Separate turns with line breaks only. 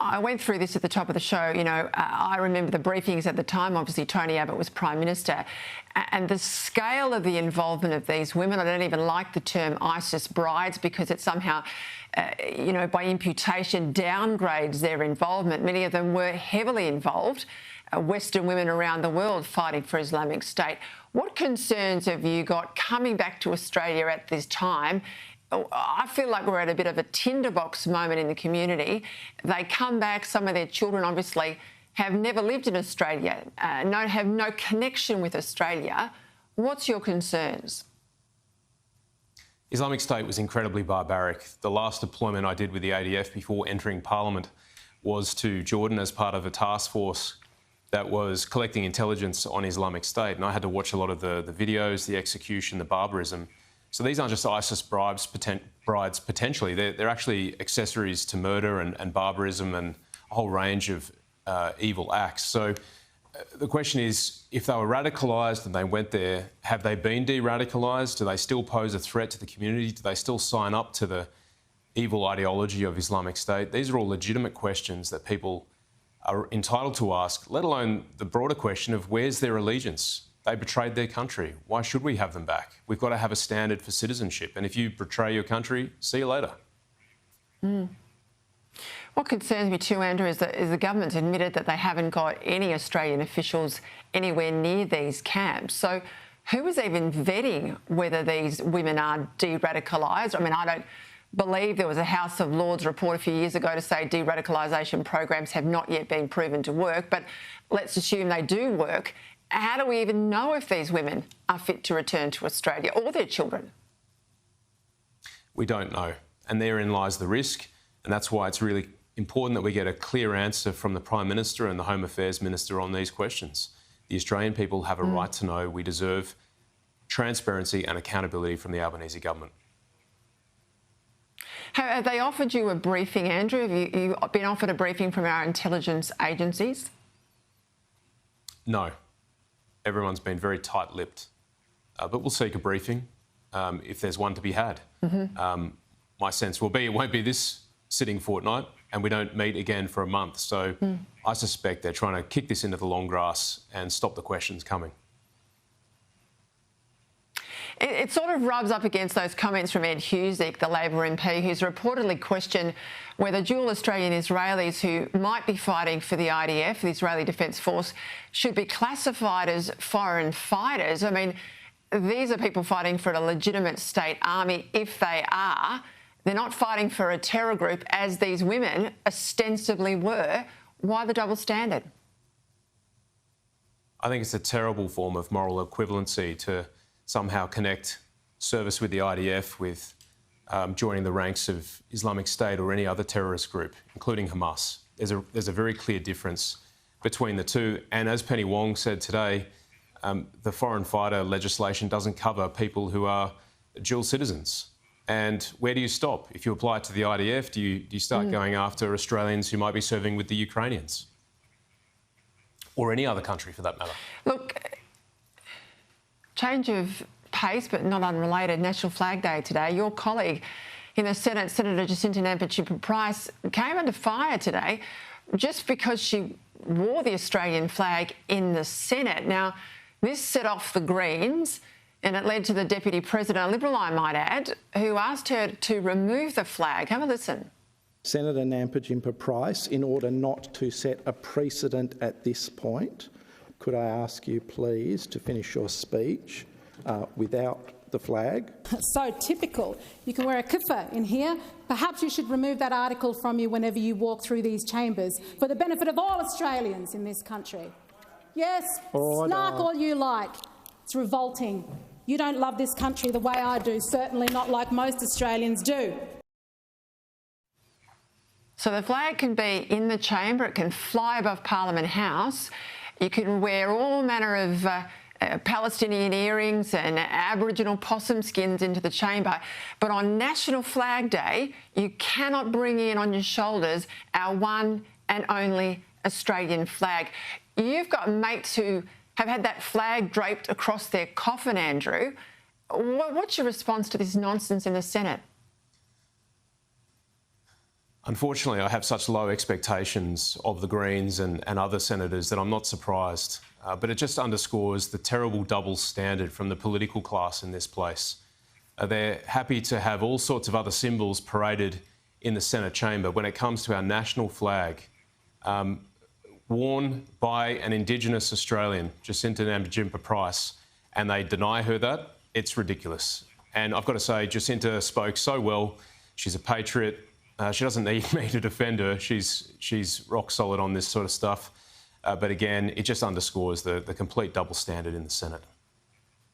I went through this at the top of the show. You know, I remember the briefings at the time. Obviously, Tony Abbott was Prime Minister. And the scale of the involvement of these women, I don't even like the term ISIS brides because it somehow, you know, by imputation downgrades their involvement. Many of them were heavily involved. Western women around the world fighting for Islamic State. What concerns have you got coming back to Australia at this time? I feel like we're at a bit of a tinderbox moment in the community. They come back, some of their children obviously have never lived in Australia, have no connection with Australia. What's your concerns?
Islamic State was incredibly barbaric. The last deployment I did with the ADF before entering Parliament was to Jordan as part of a task force that was collecting intelligence on Islamic State. And I had to watch a lot of the videos, the execution, the barbarism. So these aren't just ISIS brides potentially. They're actually accessories to murder and barbarism and a whole range of evil acts. So the question is, if they were radicalised and they went there, have they been de-radicalised? Do they still pose a threat to the community? Do they still sign up to the evil ideology of Islamic State? These are all legitimate questions that people are entitled to ask, let alone the broader question of where's their allegiance? They betrayed their country. Why should we have them back? We've got to have a standard for citizenship. And if you betray your country, see you later.
What concerns me too, Andrew, is that the government's admitted that they haven't got any Australian officials anywhere near these camps. So who is even vetting whether these women are de-radicalised? I mean, I don't believe there was a House of Lords report a few years ago to say de-radicalisation programs have not yet been proven to work, but let's assume they do work. How do we even know if these women are fit to return to Australia or their children?
We don't know, and therein lies the risk, and that's why it's really important that we get a clear answer from the Prime Minister and the Home Affairs Minister on these questions. The Australian people have a right to know. We deserve transparency and accountability from the Albanese government.
Have they offered you a briefing, Andrew? Have you been offered a briefing from our intelligence agencies?
No. Everyone's been very tight-lipped. But we'll seek a briefing if there's one to be had. My sense will be it won't be this sitting fortnight and we don't meet again for a month. So I suspect they're trying to kick this into the long grass and stop the questions coming.
It sort of rubs up against those comments from Ed Husick, the Labor MP, who's reportedly questioned whether dual Australian Israelis who might be fighting for the IDF, the Israeli Defence Force, should be classified as foreign fighters. I mean, these are people fighting for a legitimate state army. If they are, they're not fighting for a terror group, as these women ostensibly were. Why the double standard?
I think it's a terrible form of moral equivalency to somehow connect service with the IDF with joining the ranks of Islamic State or any other terrorist group, including Hamas. There's a very clear difference between the two. And as Penny Wong said today, the foreign fighter legislation doesn't cover people who are dual citizens. And where do you stop? If you apply it to the IDF, do you start going after Australians who might be serving with the Ukrainians? Or any other country for that matter? Look,
change of pace, but not unrelated. National Flag Day today. Your colleague in the Senate, Senator Jacinta Price, came under fire today just because she wore the Australian flag in the Senate. Now, this set off the Greens and it led to the Deputy President, a Liberal I might add, who asked her to remove the flag. Have a listen.
Senator Jacinta Price, in order not to set a precedent at this point, could I ask you please to finish your speech without the flag?
So typical. You can wear a kippa in here. Perhaps you should remove that article from you whenever you walk through these chambers for the benefit of all Australians in this country. Yes, snark all you like. It's revolting. You don't love this country the way I do, certainly not like most Australians do.
So the flag can be in the chamber, it can fly above Parliament House, you can wear all manner of Palestinian earrings and Aboriginal possum skins into the chamber, but on National Flag Day, you cannot bring in on your shoulders our one and only Australian flag. You've got mates who have had that flag draped across their coffin, Andrew. What's your response to this nonsense in the Senate?
Unfortunately, I have such low expectations of the Greens and other senators that I'm not surprised. But it just underscores the terrible double standard from the political class in this place. They're happy to have all sorts of other symbols paraded in the Senate chamber when it comes to our national flag, worn by an Indigenous Australian, Jacinta Price, and they deny her that. It's ridiculous. And I've got to say, Jacinta spoke so well. She's a patriot. She doesn't need me to defend her. She's rock solid on this sort of stuff. But again, it just underscores the complete double standard in the Senate.